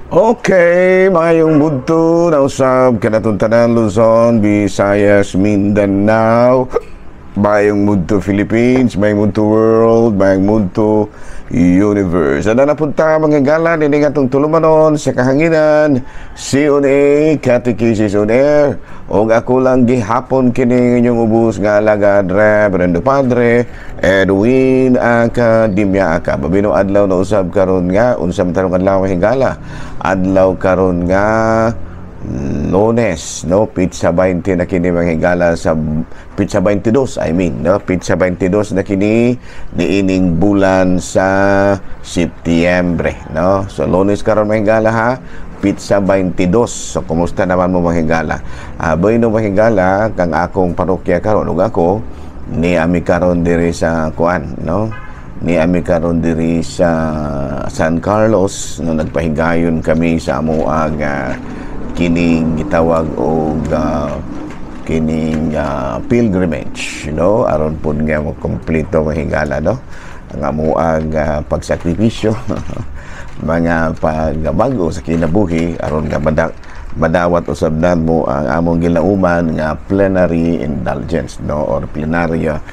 Okay, mayong budto na usab kanatuntanan Luzon, Visayas, Mindanao. Mayong budto Philippines, mayong budto world, mayong budto universe. Ada na punta mga gala din atong tulumanon sa kahanginan CONA Catechesis on Air. Og ako lang gihapon kini inyong ubos nga alagad Reverendo Padre Edwin Academia Aka. Babino adlaw na usab karon nga unsa man tarong adlaw higala. Adlaw karon nga Lunes, no? Pizza 20 na kini manghigala sa Pizza 22, no? Pizza 22 na kini niining bulan sa Setyembre, no? So Lunes karon manghigala ha, Pizza 22. So kumusta naman mo manghigala? Boy no manghigala kang akong parokya karon ug ako ni ami karon diri sa kuan, no? Ni ami karon diri sa San Carlos no, nagpahigayon kami sa amoag kining gitawag og kining pilgrimage, no, aron pud nga mo kompleto mahigala, no, ang amoag pagsakripisyo mga pagbago sa kinabuhi aron nga madawat usab mo ang among gilauman nga plenary indulgence, no, or plenaria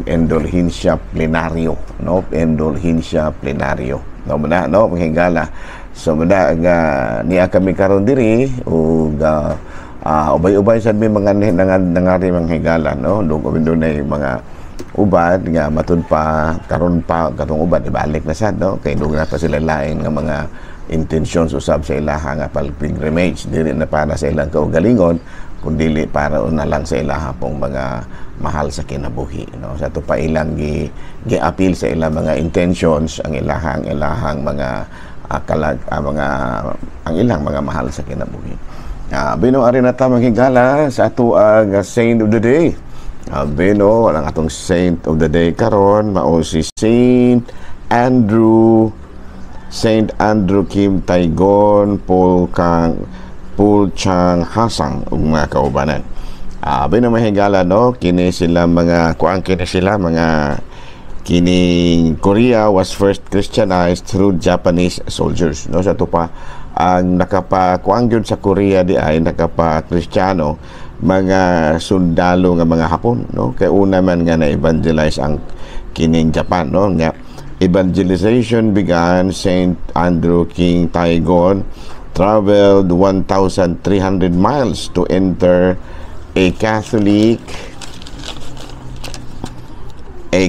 indulhensya plenario, no, indulhensya plenario, no, muna, no, mahigala. So muna niya kami karon diri ug ubay-ubay sad mi mga nangari mga higala, no, doon na mga ubad nga matud pa karon pa katong ubad ibalik na sad, no, kay doon na pa sila lain nga mga intentions usab sa ilaha nga pilgrimage dili na para sa ilang kaugalingon kundi para na lang sa ilaha pong mga mahal sa kinabuhi, no, sa to pa ilang gi-appeal sa ilang mga intentions ang ilahang mga ang ilang mga mahal sa kinabuhi. Bino ari na ta maghigala sa ato ang Saint of the Day. Bino ang atong Saint of the Day karon mao si Saint Andrew Kim Taigon Paul Chang Hasang ug mga kaubanan. Bino mahigala, no, kini sila mga kining Korea was first Christianized through Japanese soldiers, no, sa to pa ang nakapakuang gyud sa Korea di ay nakapa-Kristiyano mga sundalo nga mga Hapon, no, kay una man nga na-evangelize ang kining Japan, no, nga evangelization began. Saint Andrew King Taigon traveled 1,300 miles to enter a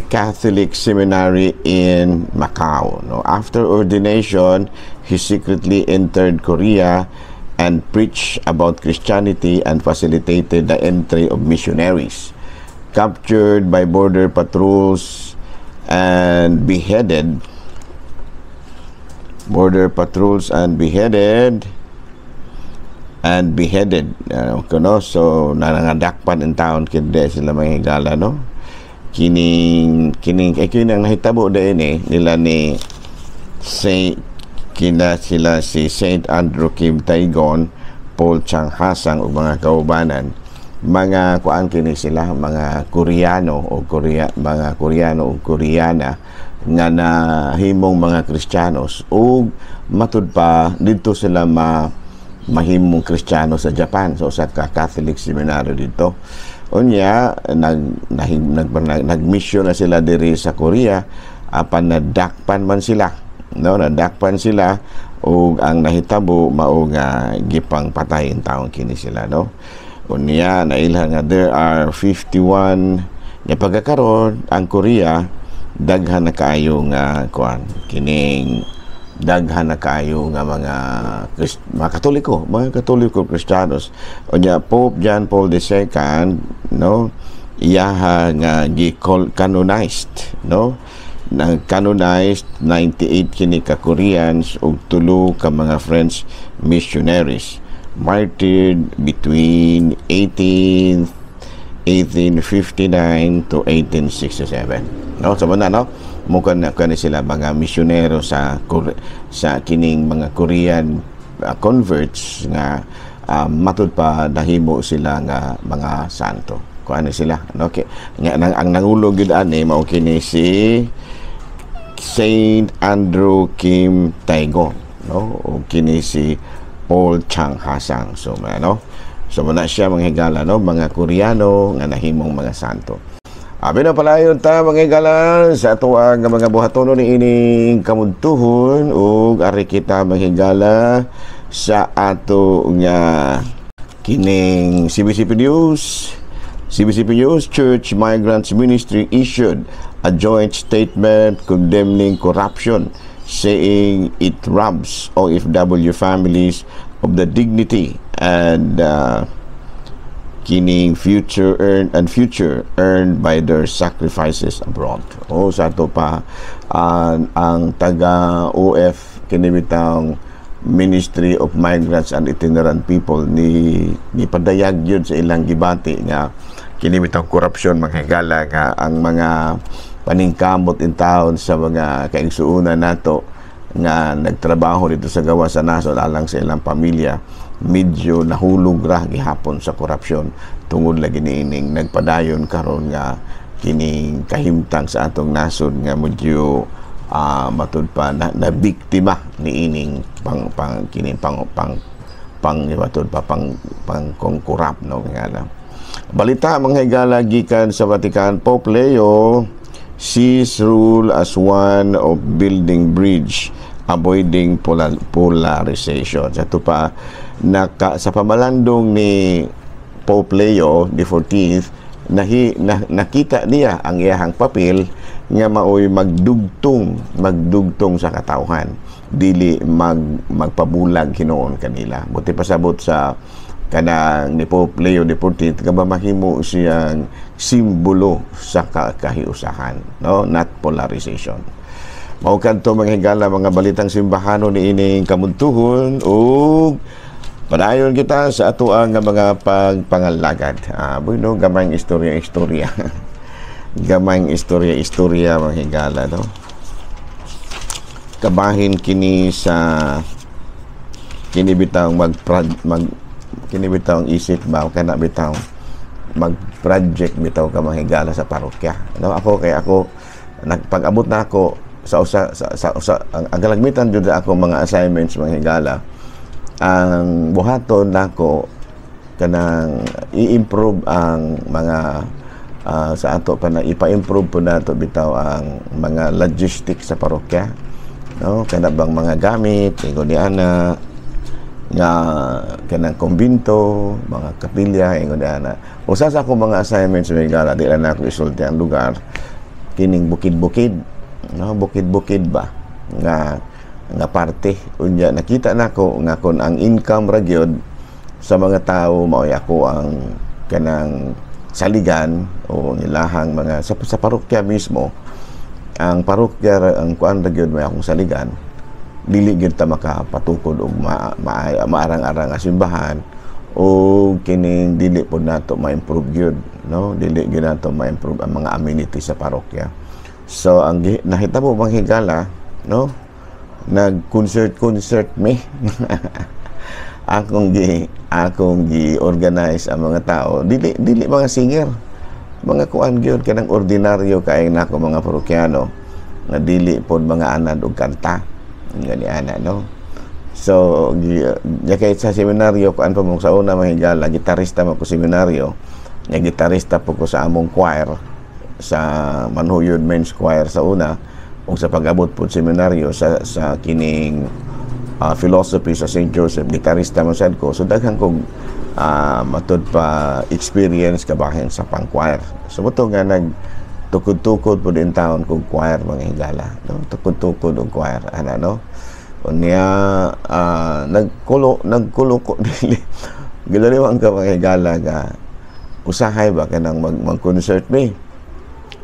Catholic seminary in Macau, no. After ordination, he secretly entered Korea and preached about Christianity and facilitated the entry of missionaries. Captured by border patrols and beheaded, no? So nanangadakpan in town kinde sila mahigala, no, kining ang nahitabo din nila ni sila si Saint Andrew Kim Taigon Paul Chang Hasang ug mga kaubanan mga kuan kini sila mga Koreano o Koreana nga nahimong mga Kristiyanos ug matud pa dito sila mahimong Kristiyano sa Japan, so sa Catholic seminary dito. Unya nag-mission na sila diri sa Korea apan nadakpan man sila, no, ug ang nahitabo mao nga gipang patayin taon kini sila, no. Unya nailhan nga there are 51 nga pagkakaroon ang Korea daghan na kaayo nga kuan kining daghan na kaayo nga mga Katoliko Kristiyanos. Unya Pope John Paul II, no, iyaha nga canonized, no, canonized 98 kini ka Koreans ug 3 ka mga French missionaries martyred between 1859 to 1867, no. So na, no, mukha na sila mga misyonero sa kining mga Korean converts nga matud pa nahimo sila nga mga santo. Kuan sila, no, okay. Ang nangulog gyud ani mao kini si Saint Andrew Kim Taigon, no, o kini si Paul Chang Hasang. So muna siya mga higala, no, mga Koreano nga nahimong mga santo. Abi na palayon ta mga higala sa ato ang mga buhaton ni ining kamuntuhon ug ari kita mga higala sa ato nga kining CBCP News. CBCP News Church Migrants Ministry issued a joint statement condemning corruption, saying it robs OFW families of the dignity and kining future earned by their sacrifices abroad. Sa ato pa ang taga OF kinibitang Ministry of Migrants and Itinerant People ni padayag yun sa ilang gibati nga kinibitang korupsyon mga higala nga ang mga paningkamot in town sa mga kaigsuunan nato nga nagtrabaho dito sa gawa sa nasod alang sa ilang pamilya medyo nahulog ra gihapon sa korupsyon tungod lagi niining nagpadayon karon nga kining kahimtang sa atong nasod nga medyo matud pa na biktima niining pang no nga. Balita mga higala gikan sa Vatican, Pope Leo sees rule as one of building bridge, avoiding polarization. Sa ito pa, sa pamalandong ni Pope Leo XIV, nakita niya ang iyahang papel nga maoy magdugtong sa katawhan, dili magpabulag hinoon kanila. Buti pasabot sa kanang ni Pope Leo XIV nga mahimo siyang simbolo sa kahiusahan, no, not polarization. Mao kadto mga higala mga balitang simbahanon ni ining kamuntuhon ug padayon kita sa atoang mga pagpangalagad. Bueno, gamayng istorya gamayng istorya mga higala, no. Kabahin kini sa kinibitaw kinibitaw isip ba kana bitaw mag-project bitaw ka mga higala sa parokya, no. Ako nagpag-abot na ako sa ang galagmitan jud ako mga assignments mga higala. Ang buhaton nako kanang i-improve ang mga sa ato pa na ipa-improve po nato bitaw ang mga logistics sa parokya, no, kana bang mga gamit ingon ni ana nga kanang kumbinto, mga kapilya ingon ni ana. Usa sa akong mga assignments mga higala di na ako isulti ang lugar kining bukid-bukid, no, bukid-bukid ba nga parte unya nakita nako nga kon ang income ra gyud sa mga tawo mao ako ang kanang saligan o nilahang mga sa parokya mismo ang parokya ang kuan ra gyud may akong saligan dili gyud ta makapatukod og maarang-arang nga simbahan o kining dili pod nato ma-improve gyud, no, dili gyud nato ma-improve ang mga amenities sa parokya. So ang nahitabo bang higala, no, nag-concert me akong gi-organize ang mga tao, dili mga singer, mga kuan gyud kanang ordinaryo kay nako mga parokyano nga dili pod mga anad og kanta ngani ana, no. So kay sa seminaryo kuan pa mo sa una mga higala gitarista man ko seminaryo, nga gitarista po ko sa among choir sa Manhuyod Men's Choir sa una ug sa pag-abot po seminaryo sa kining philosophy sa St. Joseph gitarista man sad ko, so daghan kog matud pa experience kabahin sa pang-choir. So buto nga tukod-tukod po din taon kog choir mga higala, no, tukod-tukod og choir ana, no. Unya nagkulo ko dili gilaliwan ka mga higala nga usahay ba kanang mag-concert me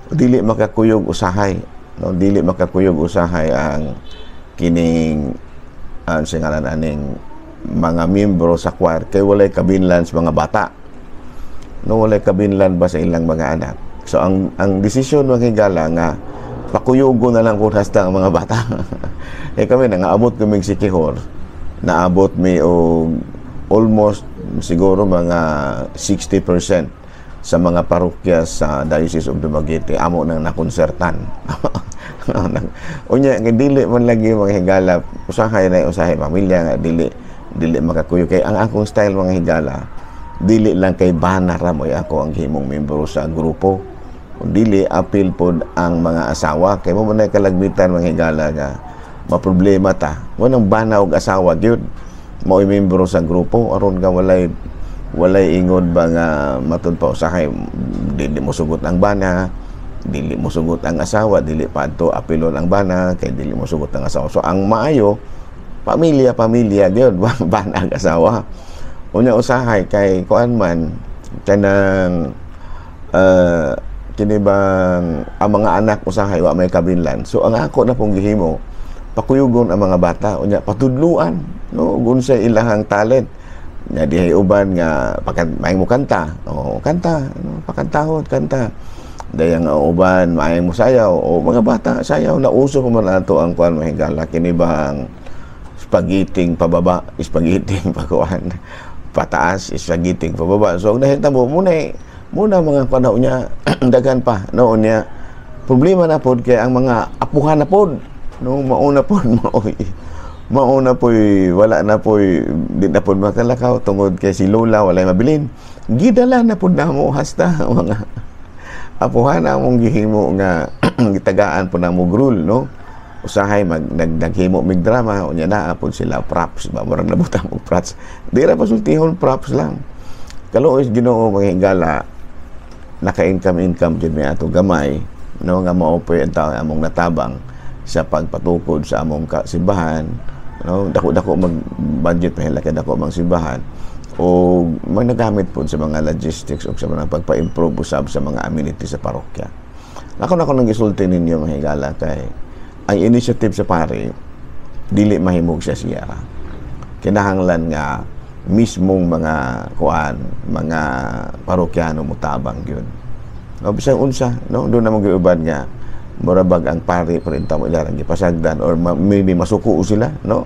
dili makakuyog usahay, no, dili makakuyog usahay ang kining singalan aning mga miyembro sa choir kay walay kabinlan sa mga bata, no, walay kabinlan ba sa ilang mga anak. So ang desisyon mga higala nga pakuyugo na lang kung hasta ang mga bata. Kami nangaabot kaming sikihor, naabot mi og almost siguro mga 60% sa mga parokya sa Diocese of Dumaguete amo nang nakonsertan. Unya nga dili man lagi mga higala usahay pamilya nga dili makakuyo kay ang akong style mga higala dili lang kay bana ra mo ako ang himong membro sa grupo, dili apil pod ang mga asawa kay mo man kalagmitan mga higala nga maproblema ta wanang bana og asawa gyud mao'y membro sa grupo aron ka walay ingod ba nga matud pa usahay dili mo sugot ang bana, dili mo sugot ang asawa, dili pa to apilon ang bana kay dili mo sugot ang asawa. So ang maayo pamilya gyud bana ang asawa. Unya usahay kay kuan man kanang kini bang ang mga anak usahay wa may kabinlan. So ang ako na pong gihimo pakuyugon ang mga bata unya patudluan no unsay ilahang talent. Nya dihay uban nga maayong mo kanta. Kanta no pakantahon kanta. Dayang uban maayong mo sayaw o mga bata sayaw na uso ko man ato ang kuan mahigala kini bang spagiting pababa, spagiting pakuan pataas, spagiting pababa. So nahitabo muna mga panahon niya dagan pa noon niya problema na pod kay ang mga apuhan na pod no mauna po wala na po di na po makalakaw tungod kay si Lola walay mabilin gidala na po na mo hasta mga apuhan na mong gihimo nga gitagaan po na mo grul no usahay naghimo mig drama unya na po sila props ba murag nabutang og props di ra pasultihon props lang kaluoy Ginoo mga higala naka-income jud mi ato gamay no nga mao po ang tawo among natabang sa pagpatukod sa among simbahan no dako mag-budget pa kay dako mang simbahan o magnagamit po sa mga logistics o sa mga pagpa-improve usab sa mga amenities sa parokya. Ako nang gisulti ninyo mga higala kay ang initiative sa pare dili mahimog sa siyara. Kinahanglan nga mismong mga parokyano mutabang gyud. No bisan unsa no do na mag-uban nga murabag ang pare printa mo ilarang gipasagdan or maybe masuko sila no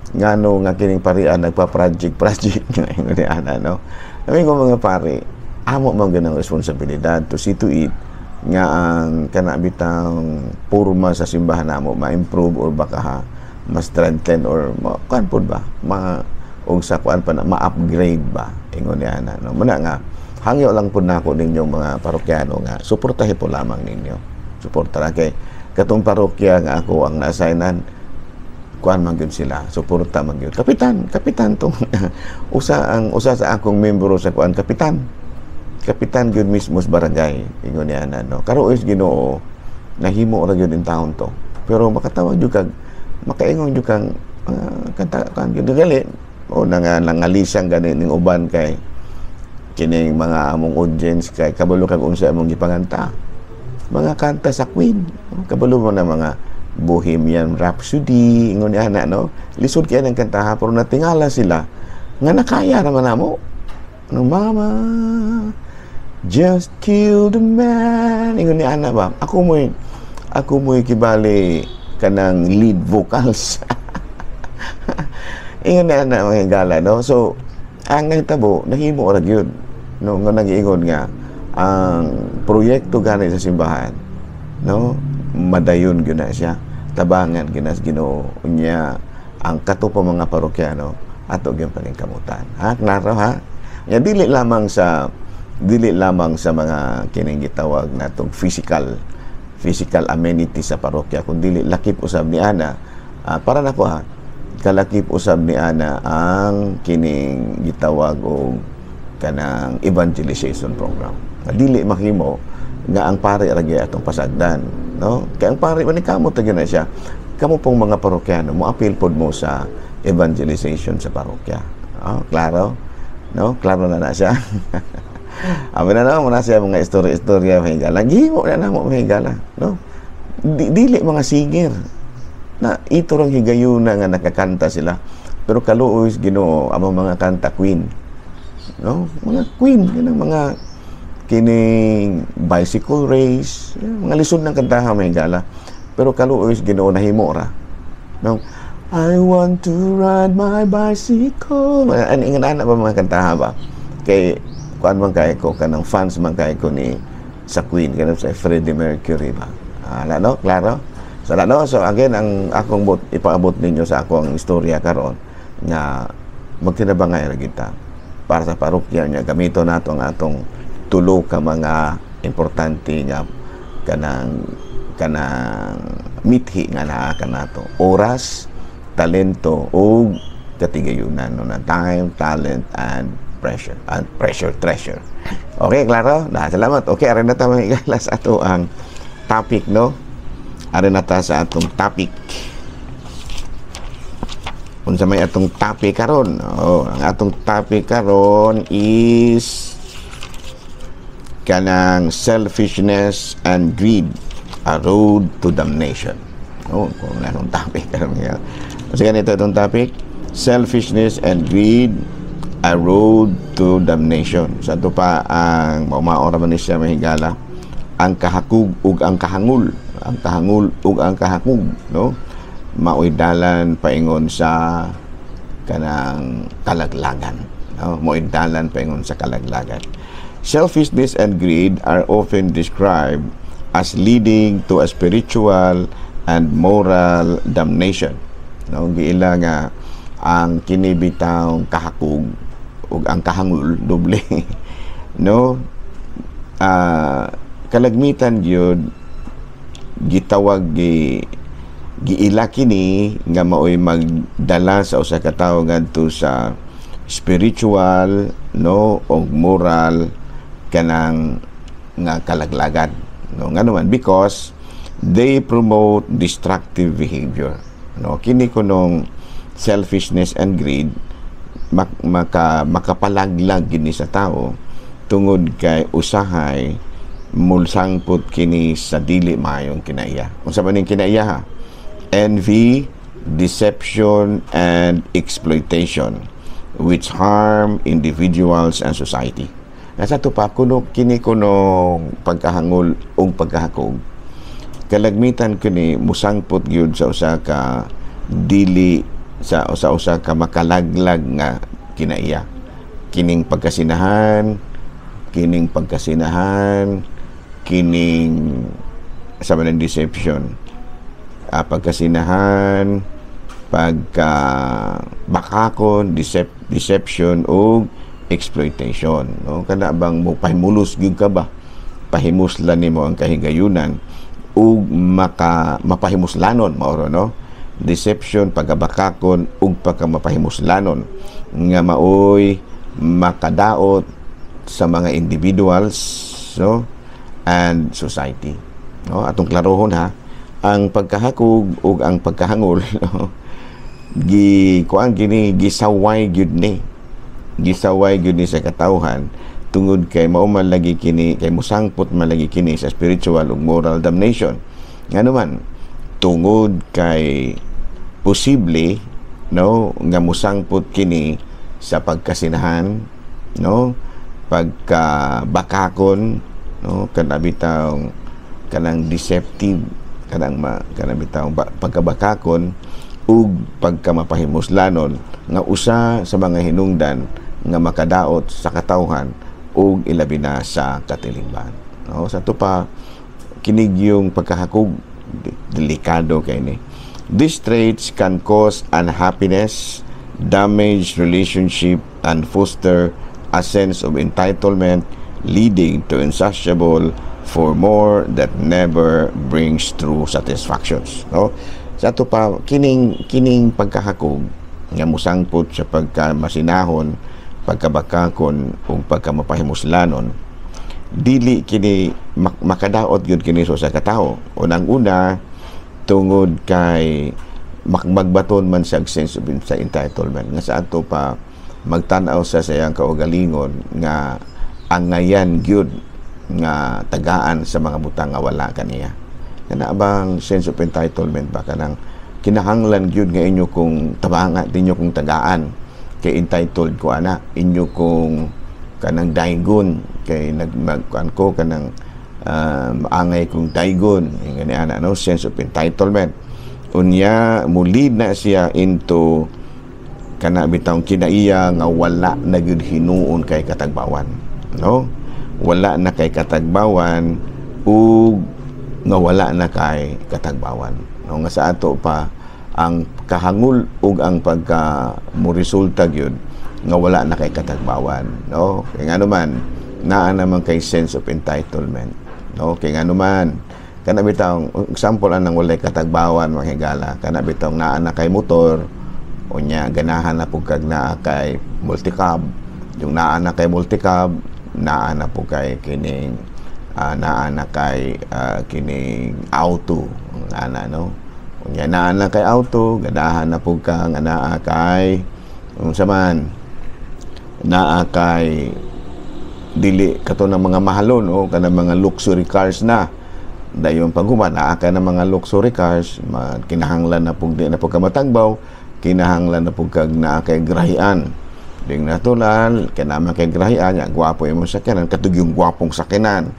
ngano nga kining parian nagpa-project nga ingani ana no kami ko mga pare amo man ganang responsibilidad to see to it nga ang kanabitang purma sa simbahan namo ma-improve or baka ma-strengthen or kuan pod ba og sa kuan pa na ma-upgrade ba ingon ana no muna nga hangyo lang pud nako ninyo mga parokyano nga suportahe po lamang ninyo suporta kay katong parokya nga ako ang na-assignan kuan man gyud sila suporta man gyud kapitan tong usa sa akong membro sa kuan kapitan gyud mismo sa barangay ingon niya na no karon is Ginoo nahimo ra gyud in taon to pero makatawag jud kag makaingon jud kang kanta kan gyud gali o nangalisang gani ning uban kay kining mga among audience kay kabalo kag unsa among gipanganta mga kanta sa Queen kabalo mo na mga Bohemian Rhapsody ingon niya na no lisod kay ang kanta pero natingala sila nga nakaya naman namo no mama just kill the man ingon ni ana ba ako mo'y kibali kanang lead vocals ingon ni ana mga higala no so ang nahitabo nahimo ra gyud no nga nag-iingon nga ang proyekto gani sa simbahan no madayon gyud na siya tabangan ginas Ginoo unya ang kato pa mga parokyano ato gyud paningkamutan ha klaro ha ya dili lamang sa mga kining gitawag natong physical amenities sa parokya kundi lakip usab ni ana para nako ha kalakip usab ni ana ang kining gitawag og kanang evangelization program dili mahimo nga ang pare ra gyud atong pasagdan no kay ang pare man kamot ta na siya kamo pong mga parokyano mo appeal pod mo sa evangelization sa parokya klaro no klaro na siya amin na mo na siya mga istorya mahigala gihimo na mo mahigala no dili mga singer na ito rang higayuna nga nakakanta sila pero kaluoy Ginoo ang mga kanta Queen no mga Queen kanang mga kining bicycle race mga lisod ng kantahan mahigala pero kaluoy Ginoo nahimo ra no I want to ride my bicycle an ingana ba mga kantahan ba kay kuan man kay ko kanang fans man kay ko ni sa Queen kanang sa Freddie Mercury ba ala no klaro no? So again, ang akong ipaabot ninyo sa akong istorya karon nga magtinabangay ra kita para sa parokya niya, gamito nato ang atong tulo ka mga importante nga kanang mithi nga naa kanato: oras, talento o katigayunan, no, na time, talent, and treasure. Okay, klaro? Salamat. Okay, arin na tayo igala sa ato ang topic, no? Arin na ta sa atong topic. Unsa may atong topic karon? Ang atong topic karon is kanang selfishness and greed, a road to damnation. Kung anong topic karon nga. Kasi ganito itong topic, selfishness and greed, a road to damnation. Sa ito pa ang maura man siya mahigala, ang kahakug ug ang kahangul, ug ang kahakug, no? Maoy dalan paingon sa kanang kalaglagan, no? Maoy dalan paingon sa kalaglagan. Selfishness and greed are often described as leading to a spiritual and moral damnation. No, giila nga ang kinibitang kahakug ug ang kahangul doble no, kalagmitan gyud gitawag giila kini nga maoy magdala sa usa ka tawo ngadto sa spiritual, no, o moral kanang nga kalaglagan, no, nga naman because they promote destructive behavior, no. Kini kunong selfishness and greed makapalaglag gini sa tao tungod kay usahay mulsangput kini sa dili maayong kinaiya. Unsa man ning kinaiya ha? Envy, deception, and exploitation which harm individuals and society. Nasa to pa kini kunong pagkahangol o pagkahakog, kalagmitan kini musangput gyud sa usa ka dili sa usa ka makalaglag nga kinaiya. Kining pagkasinahan, kining sa manang deception, pagkasinahan, bakakon, deception o exploitation, no? Kana bang mo pahimulos gyud ka ba, pahimuslan nimo ang kahigayunan ug mapahimuslanon maoro, no? Deception, pagabakakon ug pagkamapahimuslanon nga maoy makadaot sa mga individuals, no, and society, no. Atong klarohon ha, ang pagkahakog ug ang pagkahangol, no, gisaway gyud ni sa katawhan tungod kay mao man lagi kini, kay musangput man lagi kini sa spiritual ug moral damnation. Ngano man tungod kay posible, no, nga musangput kini sa pagkasinahan, no, pagkabakakon, no, kanang deceptive, kanang bitang pagkabakakon ug pagkamapahimuslanon nga usa sa mga hinungdan nga makadaot sa katawhan ug ilabi na sa katilingban, no. Sa to pa kinig yung pagkahakog, delikado kay ni. These traits can cause unhappiness, damage relationship, and foster a sense of entitlement, leading to insatiable for more that never brings true satisfactions, no. Sa ato pa kining pagkahakog nga musangpot sa pagkamasinahon, pagkabakakon ug pagkamapahimuslanon, dili kini makadaot gyud kini sa katawo. Unang-una tungod kay magbaton man sa sense of sa entitlement, nga sa ato pa magtan-aw sa sayang kaugalingon nga ang ngayan gyud nga tagaan sa mga butang nga wala kaniya. Kana bang sense of entitlement ba kanang kinahanglan gyud nga inyo kung tabanga dinyo kung tagaan kay entitled ko ana, inyo kung kanang daygon kay nagmagkuan ko kanang angay kong daygon, ngani ana, no, sense of entitlement. Unya mulid na siya into kana bitawng kinaiya nga wala na gyud hinuon kay katagbawan, no, wala na kay katagbawan ug nga wala na kay katagbawan, no, nga sa ato pa ang kahangul ug ang pagka mo resulta gyud nga wala na kay katagbawan, no, kay nga naman naa naman kay sense of entitlement, no, kay nga naman kana bitaw example anang walay katagbawan mga higala, kana bitaw naa na kay motor unya ganahan na pug kag naa kay multicab, yung naa na kay multicab naa na pug kay kining naa na kay kining auto ana, no, unya naa na kay auto ganahan na pug kang naa kay unsa man naa kay dili kato ng mga mahalon o kanang mga luxury cars na dayon paghuman naa ka ng mga luxury cars kinahanglan na pug di na pug kamatagbaw, kinahanglan na pug kag naa kay grahian ding natural kinama kay grahian nya gwapo imong sakyanan katug yung gwapong sakyanan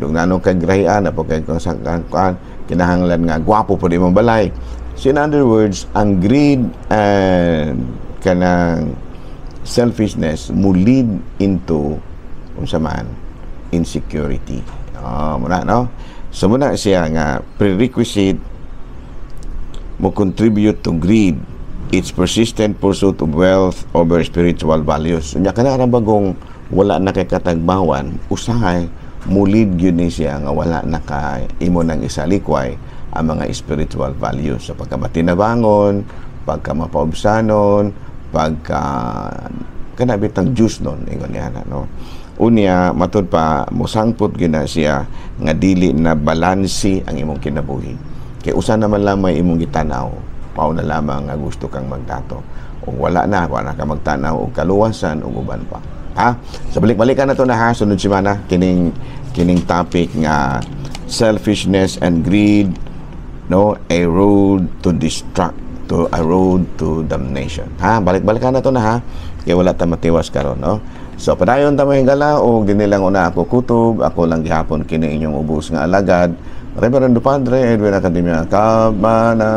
dong nanong kay grahian na pug kay sakyanan kinahanglan nga gwapo pud imong balay. So in other words, ang greed and kanang selfishness mo lead into unsa man insecurity. Muna, no? So muna siya nga prerequisite mo contribute to greed, its persistent pursuit of wealth over spiritual values. Unya kana ra bagong wala na kay katagbawan, usahay mo lead gyud ni siya nga wala na kay imo nang isalikway ang mga spiritual values sa pagkamatinabangon, pagkamapaubsanon, pagka kanabitang juice nun ingon niya, no. Unya matud pa mosangpot gina siya nga dili na balansi ang imong kinabuhi, kay usa naman lamang imong gitanaw pao na lamang nga gusto kang magdato, ug wala ka magtanaw og kaluwasan ug uban pa, ha. So balik-balikan na to na, ha, sunod semana kining topic nga selfishness and greed, no, a road to a road to damnation, ha. Balik-balikan na to na, ha, kay wala ta matiwas karon, no. So padayon ta mahingala og dinhi lang una ako kutob, ako lang gihapon kini inyong ubos nga alagad Reverendo Padre Edwin Academia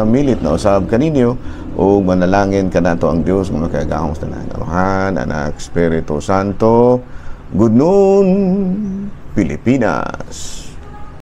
milit na usab kaninyo ug manalangin kanato ang Dios nga makagahom sa tanan, Amahan, Anak, Espiritu Santo. Good noon, Pilipinas.